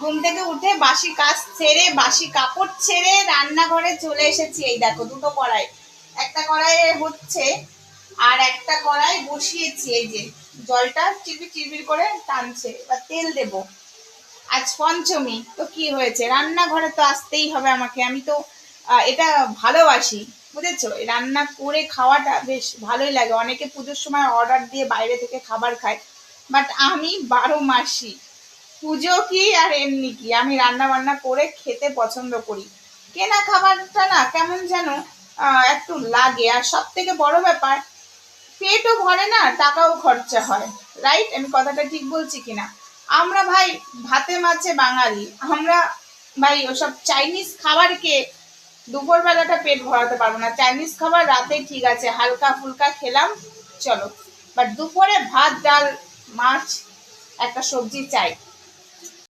ঘুম থেকে উঠে বাসি কাজ ছেড়ে বাসি কাপড় ছেড়ে রান্নাঘরে চলে এসেছি। এই দেখো দুটো কড়াই, একটা কড়াইয়ে হচ্ছে আর একটা কড়াই বসিয়েছি। এই যে জলটা চিরবির চিরবির করে টানছে, এবার তেল দেব। আজ পঞ্চমী, তো কি হয়েছে, রান্নাঘরে তো আসতেই হবে আমাকে। আমি তো এটা ভালোবাসি, বুঝেছো? রান্না করে খাওয়াটা বেশ ভালোই লাগে। অনেকে পুজোর সময় অর্ডার দিয়ে বাইরে থেকে খাবার খায়, বাট আমি 12 মাসই, পুজো কি আর এমনি কি, আমি রান্না বান্না করে খেতে পছন্দ করি। কেনা খাবারটা না কেমন যেন একটু লাগে। আর সব থেকে বড় ব্যাপার, পেটও ভরে না, টাকাও খরচা হয়। রাইট? আমি কথাটা ঠিক বলছি কিনা? আমরা ভাই ভাতে মাছে বাঙালি, আমরা ভাই ওসব চাইনিজ খাবারকে দুপুর বেলাটা পেট ভরাতে পারবো না। চাইনিজ খাবার রাতে ঠিক আছে, হালকা ফুলকা খেলাম, চলো, বাট দুপুরে ভাত ডাল মাছ একটা সবজি চাই।